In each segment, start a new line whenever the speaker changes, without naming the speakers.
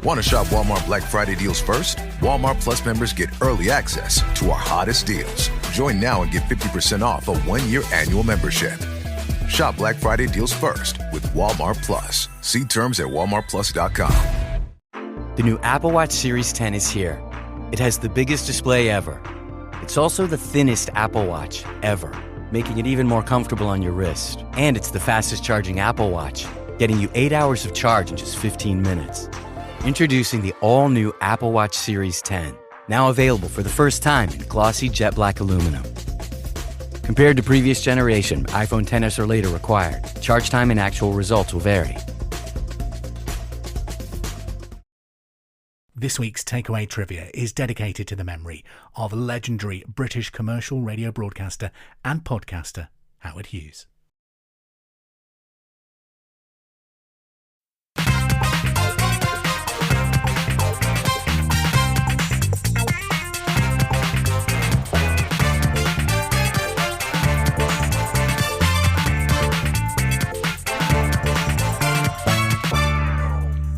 Want to shop Walmart Black Friday deals first? Walmart Plus members get early access to our hottest deals. Join now and get 50% off a 1-year annual membership. Shop Black Friday deals first with Walmart Plus. See terms at walmartplus.com.
The new Apple Watch Series 10 is here. It has the biggest display ever. It's also the thinnest Apple Watch ever, making it even more comfortable on your wrist. And it's the fastest charging Apple Watch, getting you 8 hours of charge in just 15 minutes. Introducing the all-new Apple Watch Series 10, now available for the first time in glossy jet black aluminum. Compared to previous generation, iPhone XS or later required. Charge time and actual results will vary.
This week's Takeaway Trivia is dedicated to the memory of legendary British commercial radio broadcaster and podcaster Howard Hughes.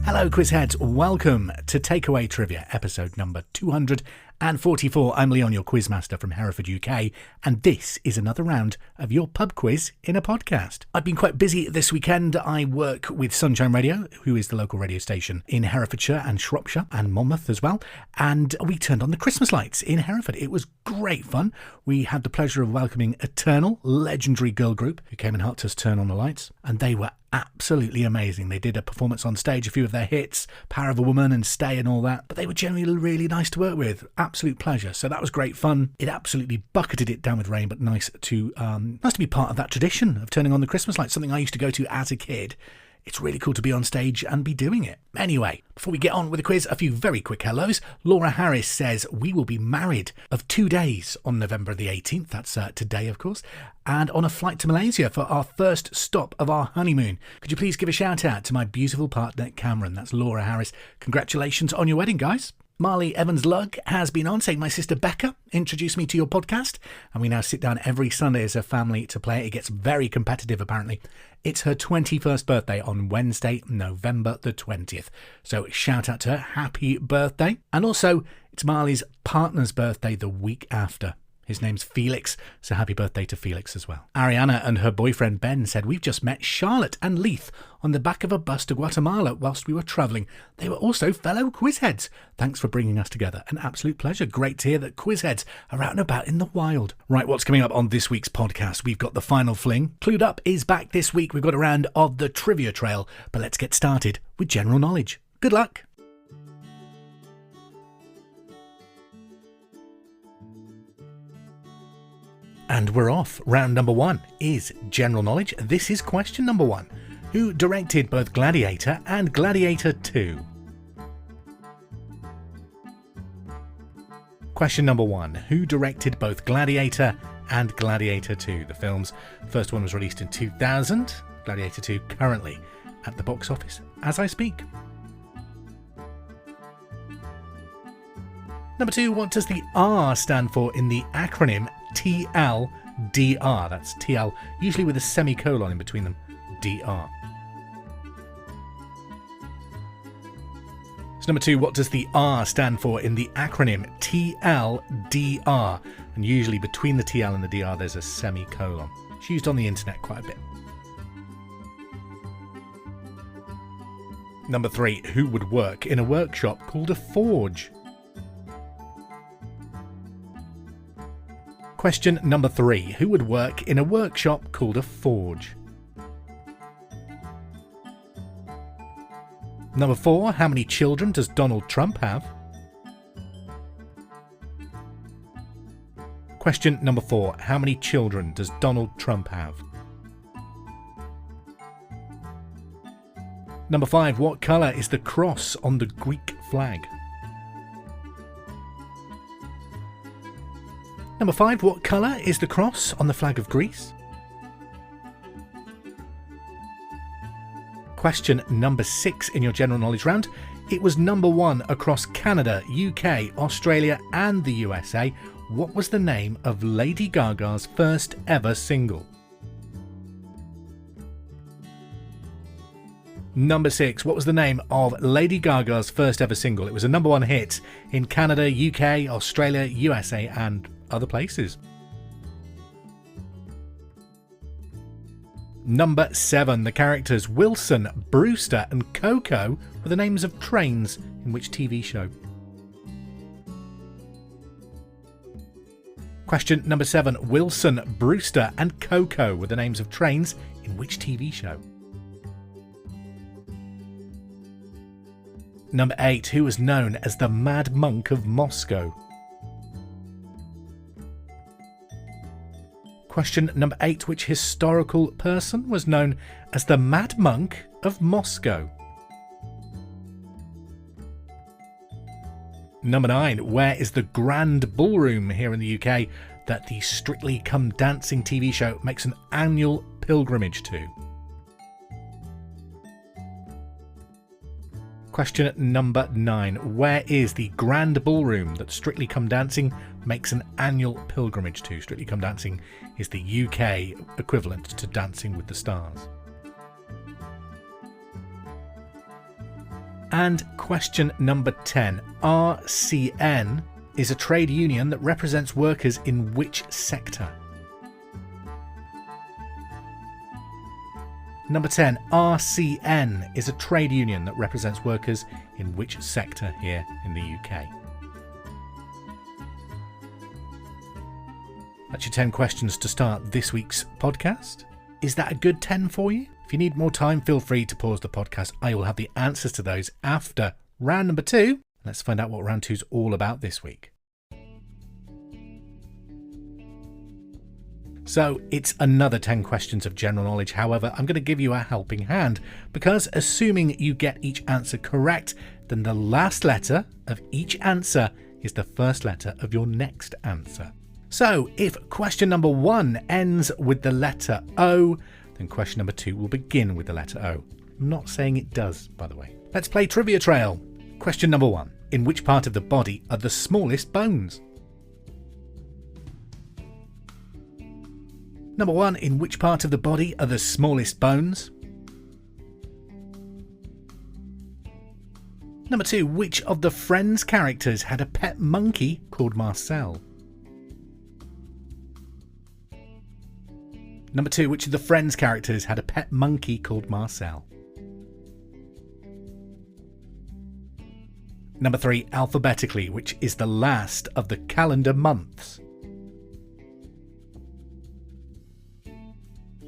Hello Quizheads, welcome to Takeaway Trivia, episode number 244. I'm Leon, your quizmaster from Hereford, UK, and this is another round of your pub quiz in a podcast. I've been quite busy this weekend. I work with Sunshine Radio, who is the local radio station in Herefordshire and Shropshire and Monmouth as well, and we turned on the Christmas lights in Hereford. It was great fun. We had the pleasure of welcoming Eternal, legendary girl group, who came and helped us turn on the lights, and they were absolutely amazing. They did a performance on stage, a few of their hits, Power of a Woman and Stay and all that, but they were generally really nice to work with. Absolute pleasure. So that was great fun. It absolutely bucketed it down with rain, but nice to be part of that tradition of turning on the Christmas lights, something I used to go to as a kid. It's really cool to be on stage and be doing it. Anyway, before we get on with the quiz, a few very quick hellos. Laura Harris says, we will be married of 2 days on November the 18th. That's today, of course. And on a flight to Malaysia for our first stop of our honeymoon. Could you please give a shout out to my beautiful partner, Cameron? That's Laura Harris. Congratulations on your wedding, guys. Marley Evans-Lugg has been on saying, my sister Becca introduced me to your podcast, and we now sit down every Sunday as a family to play. It gets very competitive, apparently. It's her 21st birthday on Wednesday, November the 20th. So shout out to her. Happy birthday. And also, it's Marley's partner's birthday the week after. His name's Felix, so happy birthday to Felix as well. Ariana and her boyfriend Ben said, we've just met Charlotte and Leith on the back of a bus to Guatemala whilst we were travelling. They were also fellow quizheads. Thanks for bringing us together. An absolute pleasure. Great to hear that quizheads are out and about in the wild. Right, what's coming up on this week's podcast? We've got the Final Fling. Clued Up is back this week. We've got a round of the Trivia Trail, but let's get started with general knowledge. Good luck. And we're off. Round number 1 is general knowledge. This is question number 1. Who directed both Gladiator and Gladiator II? Question number 1. Who directed both Gladiator and Gladiator II? The films. First one was released in 2000. Gladiator 2 currently at the box office as I speak. Number 2. What does the R stand for in the acronym TLDR? That's TL, usually with a semicolon in between them. DR. So number 2, what does the R stand for in the acronym TLDR? And usually between the TL and the DR there's a semicolon. It's used on the internet quite a bit. Number 3, who would work in a workshop called a forge? Question number 3. Who would work in a workshop called a forge? Number 4. How many children does Donald Trump have? Question number 4. How many children does Donald Trump have? Number 5. What colour is the cross on the Greek flag? Number 5. What colour is the cross on the flag of Greece? Question number 6 in your general knowledge round. It was number 1 across Canada, UK, Australia and the USA. What was the name of Lady Gaga's first ever single? Number 6. What was the name of Lady Gaga's first ever single? It was a number 1 hit in Canada, UK, Australia, USA and other places. Number 7. The characters Wilson, Brewster and Coco were the names of trains in which TV show? Question number 7. Wilson, Brewster and Coco were the names of trains in which TV show? Number 8. Who was known as the Mad Monk of Moscow? Question number 8. Which historical person was known as the Mad Monk of Moscow? Number 9. Where is the Grand Ballroom here in the UK that the Strictly Come Dancing TV show makes an annual pilgrimage to? Question number 9. Where is the Grand Ballroom that Strictly Come Dancing makes an annual pilgrimage to? Strictly Come Dancing is the UK equivalent to Dancing with the Stars. And question number 10. RCN is a trade union that represents workers in which sector? Number 10. RCN is a trade union that represents workers in which sector here in the UK? That's your 10 questions to start this week's podcast. Is that a good 10 for you? If you need more time, feel free to pause the podcast. I will have the answers to those after round number 2. Let's find out what round 2 is all about this week. So it's another 10 questions of general knowledge. However, I'm going to give you a helping hand because assuming you get each answer correct, then the last letter of each answer is the first letter of your next answer. So if question number 1 ends with the letter O, then question number 2 will begin with the letter O. I'm not saying it does, by the way. Let's play Trivia Trail. Question number 1. In which part of the body are the smallest bones? Number 1. In which part of the body are the smallest bones? Number 2. Which of the Friends characters had a pet monkey called Marcel? Number 2. Which of the Friends characters had a pet monkey called Marcel? Number 3. Alphabetically, which is the last of the calendar months?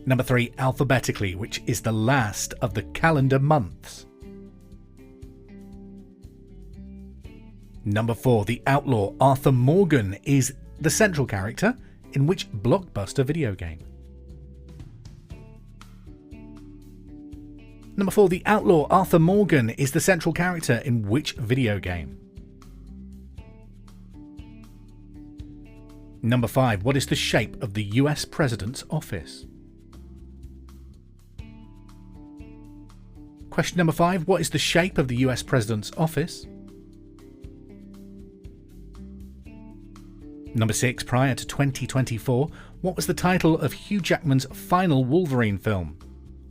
Number 3. Alphabetically, which is the last of the calendar months? Number 4. The outlaw Arthur Morgan is the central character in which blockbuster video game? Number 4. The outlaw Arthur Morgan is the central character in which video game? Number 5. What is the shape of the US President's office? Question number 5. What is the shape of the US President's office? Number 6. Prior to 2024, what was the title of Hugh Jackman's final Wolverine film?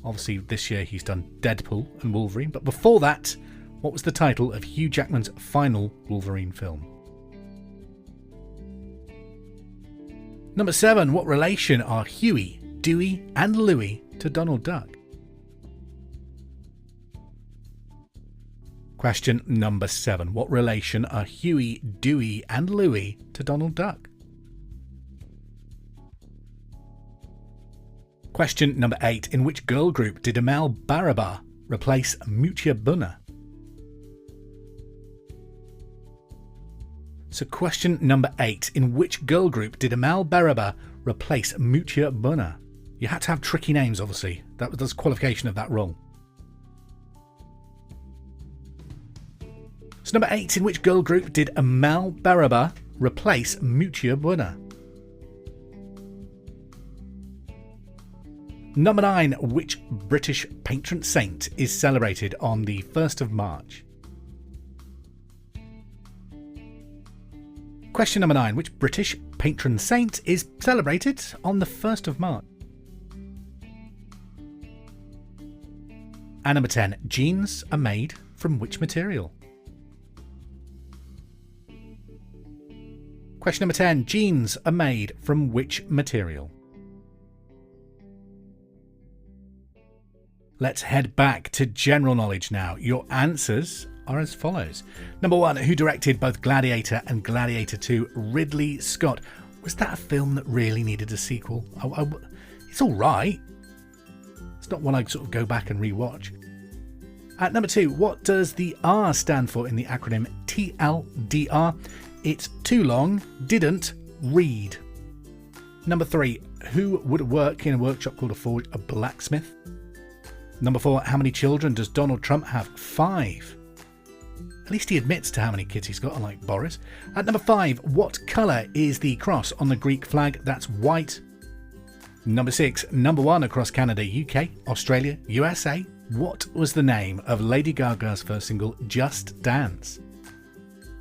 Obviously, this year he's done Deadpool and Wolverine, but before that, what was the title of Hugh Jackman's final Wolverine film? Number 7. What relation are Huey, Dewey and Louie to Donald Duck? Question number 7. What relation are Huey, Dewey and Louie to Donald Duck? Question number 8. In which girl group did Amal Barabar replace Mutia Bunna? So question number 8. In which girl group did Amal Barabar replace Mutia Bunna? You had to have tricky names, obviously. That was the qualification of that role. So number 8. In which girl group did Amal Barabar replace Mutia Bunna? Number 9. Which British patron saint is celebrated on the 1st of March? Question number 9. Which British patron saint is celebrated on the 1st of March? And number 10, jeans are made from which material? Question number 10, jeans are made from which material? Let's head back to general knowledge now. Your answers are as follows. Number 1, who directed both Gladiator and Gladiator II? Ridley Scott. Was that a film that really needed a sequel? It's all right. It's not one I sort of go back and rewatch. At number 2, what does the R stand for in the acronym TLDR? It's too long, didn't read. Number 3, who would work in a workshop called a forge? A blacksmith. Number 4, how many children does Donald Trump have? 5. At least he admits to how many kids he's got, unlike Boris. At number 5, what colour is the cross on the Greek flag? That's white. Number 6, number 1 across Canada, UK, Australia, USA. What was the name of Lady Gaga's first single, Just Dance?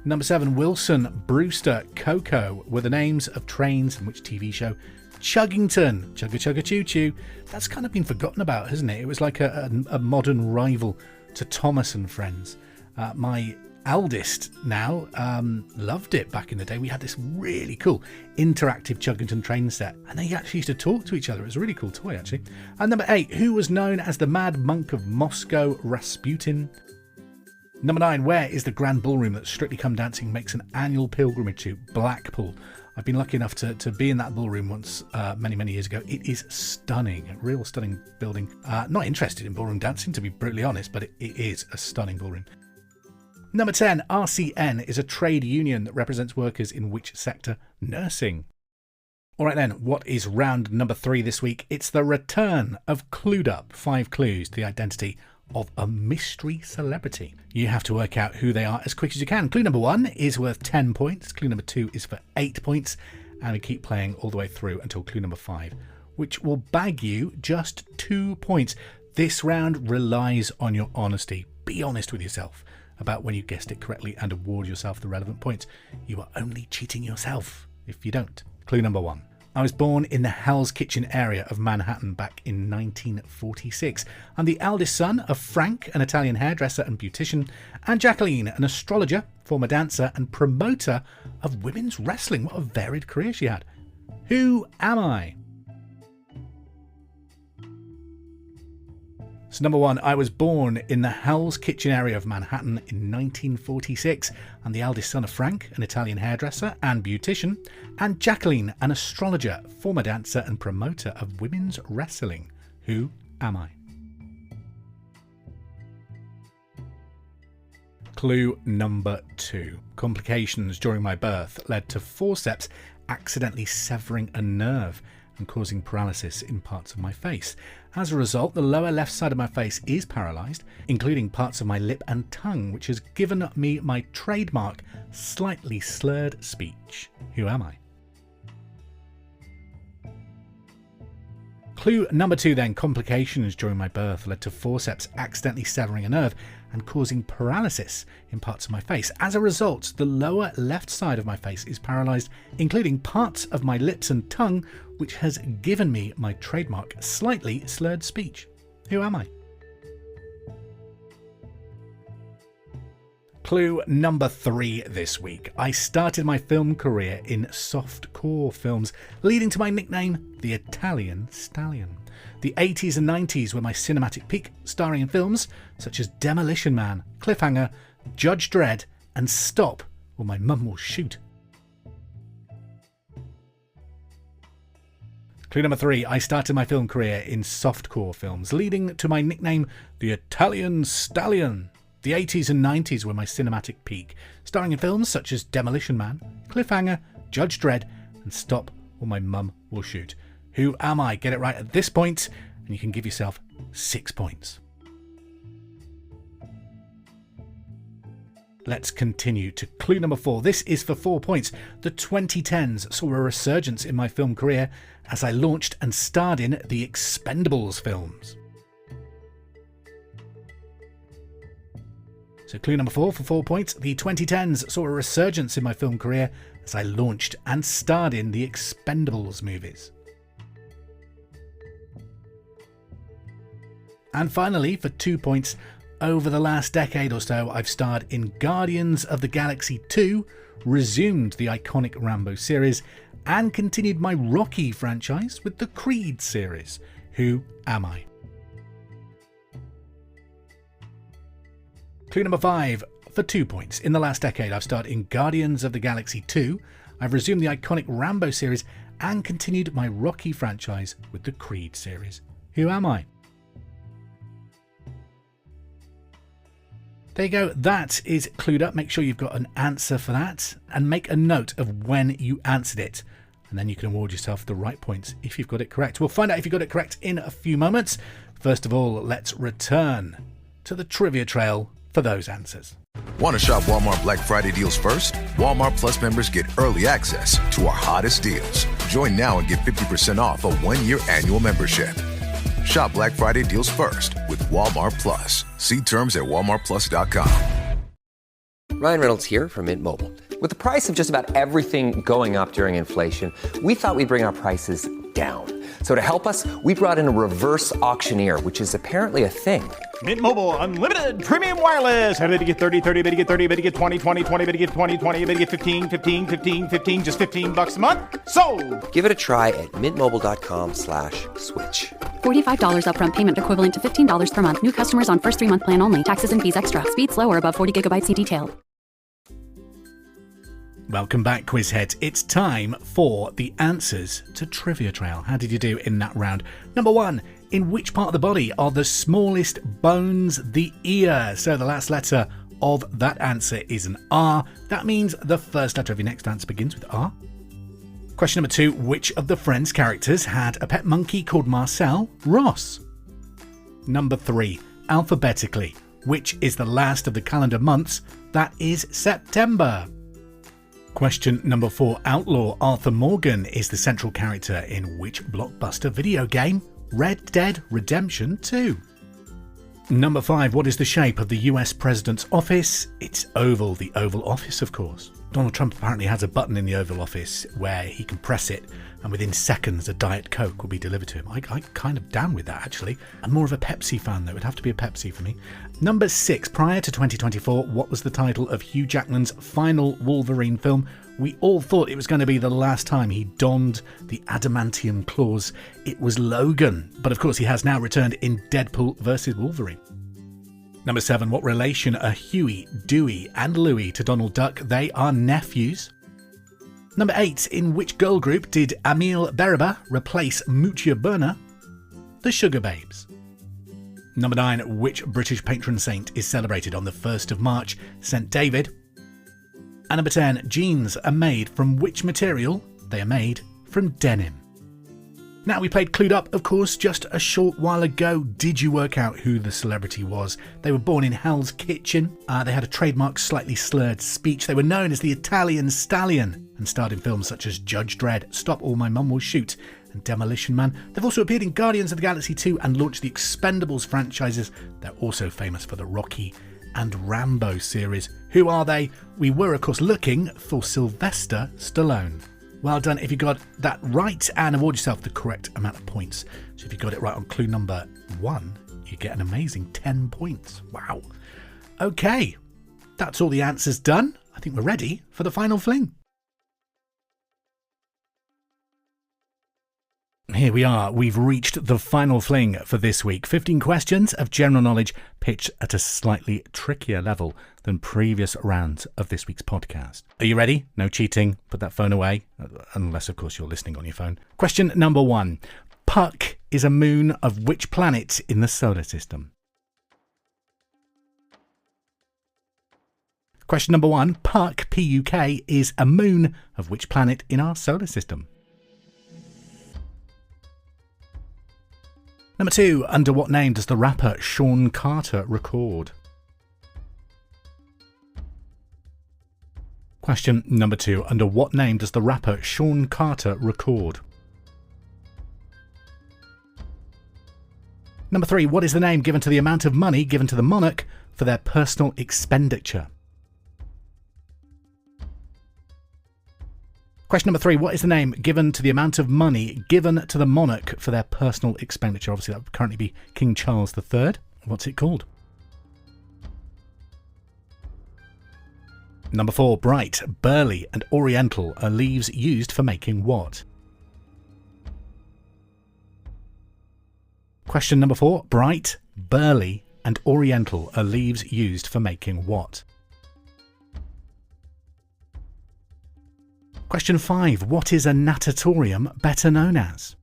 Number 7, Wilson, Brewster, Coco were the names of trains in which TV show? Chuggington, Chugga Chugga Choo Choo. That's kind of been forgotten about, hasn't it? It was like a modern rival to Thomas and Friends. My eldest now loved it back in the day. We had this really cool interactive Chuggington train set, and they actually used to talk to each other. It was a really cool toy, actually. And number 8, who was known as the Mad Monk of Moscow? Rasputin. Number 9, where is the Grand Ballroom that Strictly Come Dancing makes an annual pilgrimage to? Blackpool. I've been lucky enough to be in that ballroom once many years ago. It is stunning, a real stunning building. Not interested in ballroom dancing, to be brutally honest, but it is a stunning ballroom. Number 10, RCN is a trade union that represents workers in which sector? Nursing. Alright then, what is round number 3 this week? It's the return of Clued Up. 5 clues to the identity of a mystery celebrity. You have to work out who they are as quick as you can. Clue number 1 is worth 10 points. Clue number 2 is for 8 points. And we keep playing all the way through until clue number 5, which will bag you just 2 points. This round relies on your honesty. Be honest with yourself about when you guessed it correctly and award yourself the relevant points. You are only cheating yourself if you don't. Clue number 1. I was born in the Hell's Kitchen area of Manhattan back in 1946. I'm the eldest son of Frank, an Italian hairdresser and beautician, and Jacqueline, an astrologer, former dancer and promoter of women's wrestling. What a varied career she had. Who am I? So number 1, I was born in the Hell's Kitchen area of Manhattan in 1946. I'm the eldest son of Frank, an Italian hairdresser and beautician, and Jacqueline, an astrologer, former dancer and promoter of women's wrestling. Who am I? Clue number 2. Complications during my birth led to forceps accidentally severing a nerve and causing paralysis in parts of my face. As a result, the lower left side of my face is paralysed, including parts of my lip and tongue, which has given me my trademark slightly slurred speech. Who am I? Clue number 2 then. Complications during my birth led to forceps accidentally severing a nerve and causing paralysis in parts of my face. As a result, the lower left side of my face is paralysed, including parts of my lips and tongue, which has given me my trademark slightly slurred speech. Who am I? Clue number 3 this week. I started my film career in softcore films, leading to my nickname, the Italian Stallion. The 80s and 90s were my cinematic peak, starring in films such as Demolition Man, Cliffhanger, Judge Dredd, and Stop, or My Mum Will Shoot. Clue number 3. I started my film career in softcore films, leading to my nickname, the Italian Stallion. The 80s and 90s were my cinematic peak, starring in films such as Demolition Man, Cliffhanger, Judge Dredd, and Stop, or My Mum Will Shoot. Who am I? Get it right at this point, and you can give yourself 6 points. Let's continue to clue number 4. This is for 4 points. The 2010s saw a resurgence in my film career as I launched and starred in the Expendables films. So clue number 4 for 4 points. The 2010s saw a resurgence in my film career as I launched and starred in the Expendables movies. And finally, for 2 points, over the last decade or so, I've starred in Guardians of the Galaxy 2, resumed the iconic Rambo series, and continued my Rocky franchise with the Creed series. Who am I? Clue number 5, for 2 points. In the last decade, I've starred in Guardians of the Galaxy 2, I've resumed the iconic Rambo series, and continued my Rocky franchise with the Creed series. Who am I? There you go, that is clued up. Make sure you've got an answer for that and make a note of when you answered it. And then you can award yourself the right points if you've got it correct. We'll find out if you got it correct in a few moments. First of all, let's return to the trivia trail for those answers.
Want to shop Walmart Black Friday deals first? Walmart Plus members get early access to our hottest deals. Join now and get 50% off a 1-year annual membership. Shop Black Friday deals first with Walmart Plus. See terms at walmartplus.com.
Ryan Reynolds here from Mint Mobile. With the price of just about everything going up during inflation, we thought we'd bring our prices down. So to help us, we brought in a reverse auctioneer, which is apparently a thing.
Mint Mobile Unlimited Premium Wireless. How to get 30, 30, bit to get 30, bit to get 20, 20, 20, bit to get 20, 20, bit to get 15, 15, 15, 15, just $15 a month? Sold!
Give it a try at mintmobile.com/switch.
$45 upfront payment equivalent to $15 per month. New customers on first 3-month plan only. Taxes and fees extra. Speed slower above 40 gigabytes. See detail.
Welcome back, Quizheads. It's time for the answers to Trivia Trail. How did you do in that round? Number 1, in which part of the body are the smallest bones? The ear. So the last letter of that answer is an R. That means the first letter of your next answer begins with R. Question number 2, which of the Friends characters had a pet monkey called Marcel? Ross. Number 3, alphabetically, which is the last of the calendar months? That is September. Question number 4, outlaw Arthur Morgan is the central character in which blockbuster video game? Red Dead Redemption 2. Number 5, what is the shape of the US President's office? It's oval, the Oval Office, of course. Donald Trump apparently has a button in the Oval Office where he can press it and within seconds a Diet Coke will be delivered to him. I'm kind of down with that, actually. I'm more of a Pepsi fan, though. It would have to be a Pepsi for me. Number 6, prior to 2024, what was the title of Hugh Jackman's final Wolverine film? We all thought it was going to be the last time he donned the adamantium claws. It was Logan, but of course he has now returned in Deadpool vs. Wolverine. Number 7, what relation are Huey, Dewey and Louie to Donald Duck? They are nephews. Number 8, in which girl group did Amil Bereba replace Mutia Burner? The Sugar Babes. Number 9, which British patron saint is celebrated on the 1st of March? St. David. And number 10, jeans are made from which material? They are made from denim. Now, we played Clued Up, of course, just a short while ago. Did you work out who the celebrity was? They were born in Hell's Kitchen. They had a trademark slightly slurred speech. They were known as the Italian Stallion and starred in films such as Judge Dredd, Stop All My Mum Will Shoot and Demolition Man. They've also appeared in Guardians of the Galaxy 2 and launched the Expendables franchises. They're also famous for the Rocky and Rambo series. Who are they? We were, of course, looking for Sylvester Stallone. Well done if you got that right, and award yourself the correct amount of points. So if you got it right on clue number 1, you get an amazing 10 points. Wow. Okay, that's all the answers done. I think we're ready for the final fling. Here we are. We've reached the final fling for this week. 15 questions of general knowledge pitched at a slightly trickier level than previous rounds of this week's podcast. Are you ready? No cheating. Put that phone away. Unless, of course, you're listening on your phone. Question number 1. Puck is a moon of which planet in the solar system? Question number 1. Puck, P-U-K, is a moon of which planet in our solar system? Number 2, under what name does the rapper Sean Carter record? Question number 2, under what name does the rapper Sean Carter record? Number 3, what is the name given to the amount of money given to the monarch for their personal expenditure? Question number 3. What is the name given to the amount of money given to the monarch for their personal expenditure? Obviously, that would currently be King Charles III. What's it called? Number 4. Bright, burly and oriental are leaves used for making what? Question number 4. Bright, burly and oriental are leaves used for making what? Question 5. What is a natatorium better known as?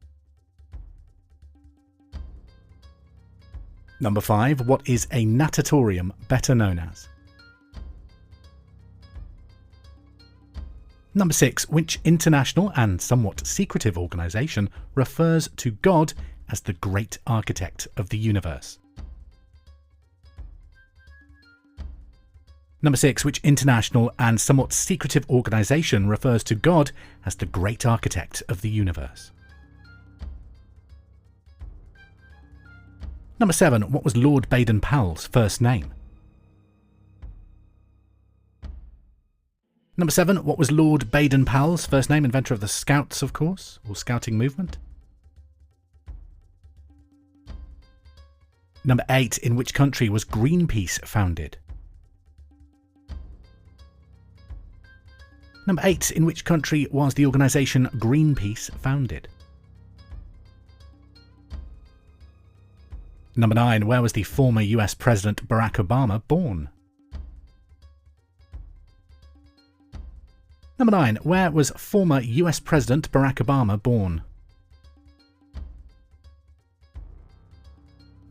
Number 5. What is a natatorium better known as? Number 6. Which international and somewhat secretive organisation refers to God as the great architect of the universe? Number 6. Which international and somewhat secretive organisation refers to God as the great architect of the universe? Number 7. What was Lord Baden-Powell's first name? Number 7. What was Lord Baden-Powell's first name? Inventor of the Scouts, of course, or Scouting movement. Number 8. In which country was Greenpeace founded? Number 8. In which country was the organisation Greenpeace founded? Number 9. Where was the former US President Barack Obama born? Number 9. Where was former US President Barack Obama born?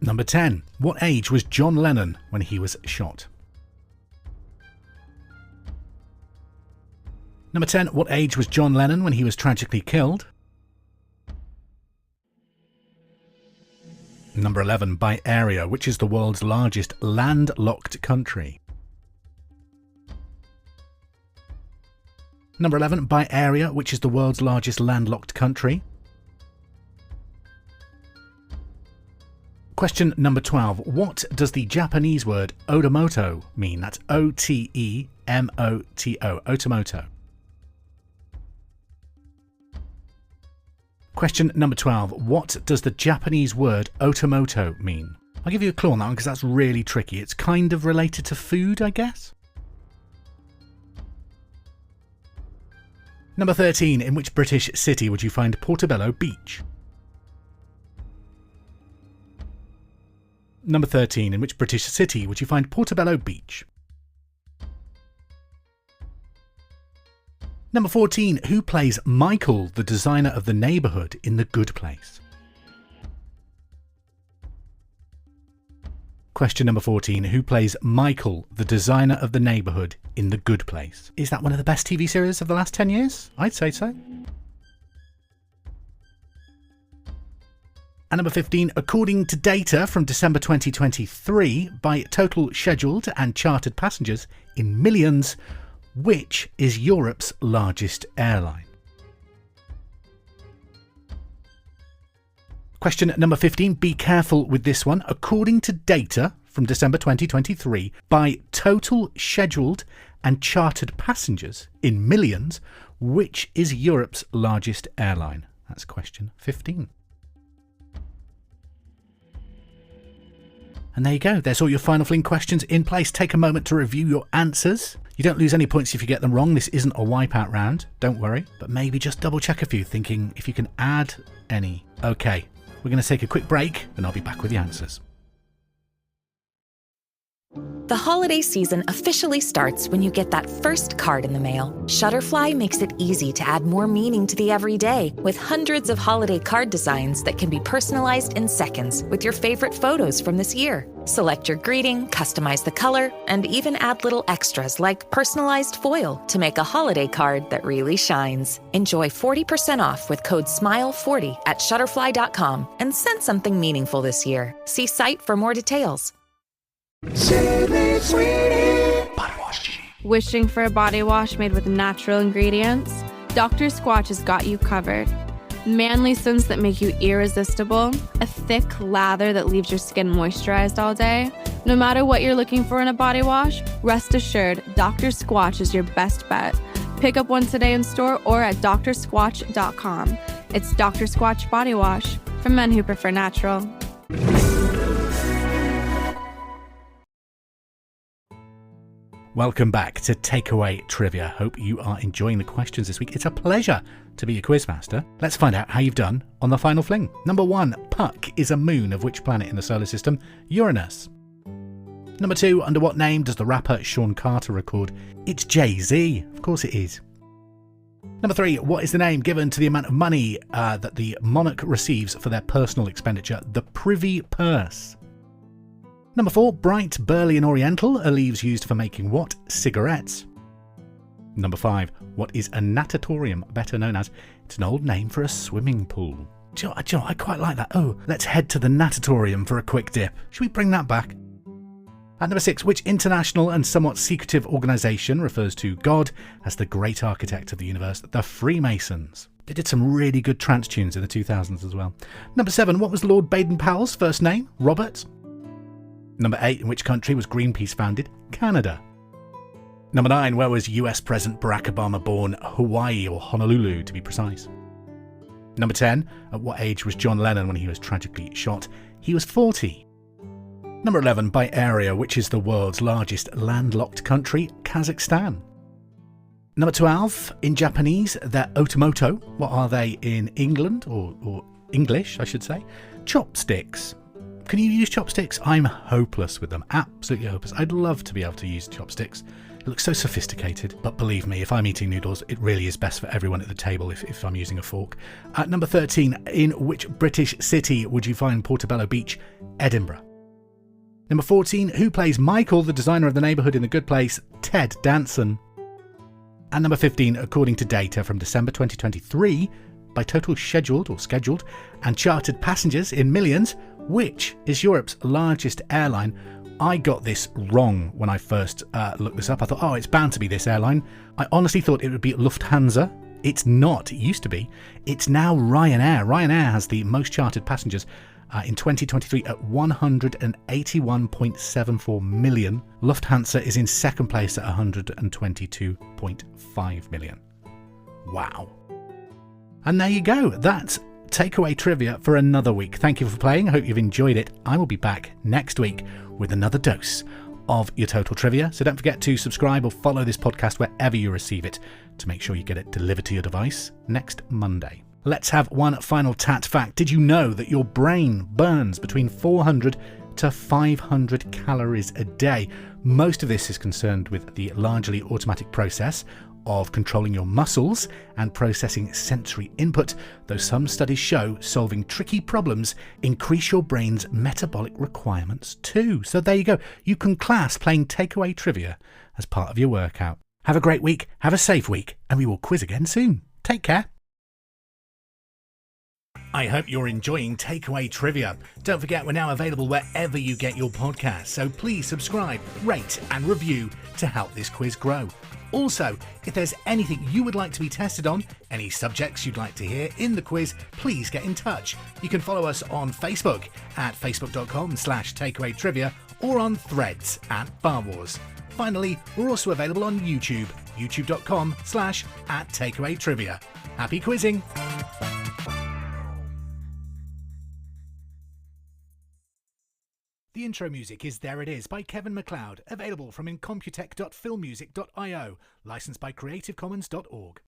Number 10. What age was John Lennon when he was shot? Number 10. What age was John Lennon when he was tragically killed? Number 11. By area, which is the world's largest landlocked country? Number 11. By area, which is the world's largest landlocked country? Question number 12. What does the Japanese word otomoto mean? That's O-T-E-M-O-T-O. Otomoto. Question number 12. What does the Japanese word otomoto mean? I'll give you a clue on that one because that's really tricky. It's kind of related to food, I guess. Number 13. In which British city would you find Portobello Beach? Number 13. In which British city would you find Portobello Beach? Number 14. Who plays Michael, the designer of the neighbourhood in The Good Place? Question number 14. Who plays Michael, the designer of the neighbourhood in The Good Place? Is that one of the best TV series of the last 10 years? I'd say so. And number 15. According to data from December 2023, by total scheduled and chartered passengers in millions, which is Europe's largest airline? Question number 15. Be careful with this one. According to data from December 2023, by total scheduled and chartered passengers in millions, which is Europe's largest airline? That's question 15. And there you go. There's all your Final Fling questions in place. Take a moment to review your answers. You don't lose any points if you get them wrong. This isn't a wipeout round, don't worry. But maybe just double check a few, thinking if you can add any. Okay, we're going to take a quick break and I'll be back with the answers.
The holiday season officially starts when you get that first card in the mail. Shutterfly makes it easy to add more meaning to the everyday with hundreds of holiday card designs that can be personalized in seconds with your favorite photos from this year. Select your greeting, customize the color, and even add little extras like personalized foil to make a holiday card that really shines. Enjoy 40% off with code SMILE40 at Shutterfly.com and send something meaningful this year. See site for more details.
Wishing for a body wash made with natural ingredients? Dr. Squatch has got you covered. Manly scents that make you irresistible, a thick lather that leaves your skin moisturized all day. No matter what you're looking for in a body wash, rest assured Dr. Squatch is your best bet. Pick up one today in store or at drsquatch.com. It's Dr. Squatch Body Wash for men who prefer natural.
Welcome back to Takeaway Trivia. Hope you are enjoying the questions this week. It's a pleasure to be your quizmaster. Let's find out how you've done on the Final Fling. Number 1, Puck is a moon of which planet in the solar system? Uranus. Number 2, under what name does the rapper Sean Carter record? It's Jay-Z. Of course it is. Number 3, what is the name given to the amount of money that the monarch receives for their personal expenditure? The Privy Purse. Number 4, bright, burly and oriental are leaves used for making what? Cigarettes. Number 5, what is a natatorium, better known as? It's an old name for a swimming pool. Do you know, I quite like that. Oh, let's head to the natatorium for a quick dip. Should we bring that back? At number 6, which international and somewhat secretive organisation refers to God as the great architect of the universe? The Freemasons. They did some really good trance tunes in the 2000s as well. Number 7, what was Lord Baden-Powell's first name? Robert. Number 8, in which country was Greenpeace founded? Canada. Number 9, where was US President Barack Obama born? Hawaii, or Honolulu to be precise. Number 10, at what age was John Lennon when he was tragically shot? He was 40. Number 11, by area, which is the world's largest landlocked country? Kazakhstan. Number 12, in Japanese, they're otomoto. What are they in England, or English, I should say? Chopsticks. Can you use chopsticks? I'm hopeless with them. Absolutely hopeless. I'd love to be able to use chopsticks. It looks so sophisticated. But believe me, if I'm eating noodles, it really is best for everyone at the table if I'm using a fork. At number 13, in which British city would you find Portobello Beach? Edinburgh. Number 14, who plays Michael, the designer of the neighbourhood in The Good Place? Ted Danson. And number 15, according to data from December 2023, by total scheduled and chartered passengers in millions, which is Europe's largest airline? I got this wrong when I first looked this up. I thought, it's bound to be this airline. I honestly thought it would be Lufthansa. It's not. It used to be. It's now Ryanair. Ryanair has the most chartered passengers in 2023 at 181.74 million. Lufthansa is in second place at 122.5 million. Wow. And there you go. That's Takeaway Trivia for another week. Thank you for playing. I hope you've enjoyed it. I will be back next week with another dose of your total trivia. So don't forget to subscribe or follow this podcast wherever you receive it to make sure you get it delivered to your device next Monday. Let's have one final tat fact. Did you know that your brain burns between 400 to 500 calories a day? Most of this is concerned with the largely automatic process of controlling your muscles and processing sensory input, though some studies show solving tricky problems increase your brain's metabolic requirements too. So there you go. You can class playing takeaway trivia as part of your workout. Have a great week, have a safe week, and we will quiz again soon. Take care. I hope you're enjoying Takeaway Trivia. Don't forget, we're now available wherever you get your podcasts, so please subscribe, rate and review to help this quiz grow. Also, if there's anything you would like to be tested on, any subjects you'd like to hear in the quiz, please get in touch. You can follow us on Facebook at facebook.com/takeawaytrivia or on Threads at Bar Wars. Finally, we're also available on YouTube, youtube.com/@takeawaytrivia. Happy quizzing! The intro music is There It Is by Kevin MacLeod, available from incomputech.filmmusic.io, licensed by creativecommons.org.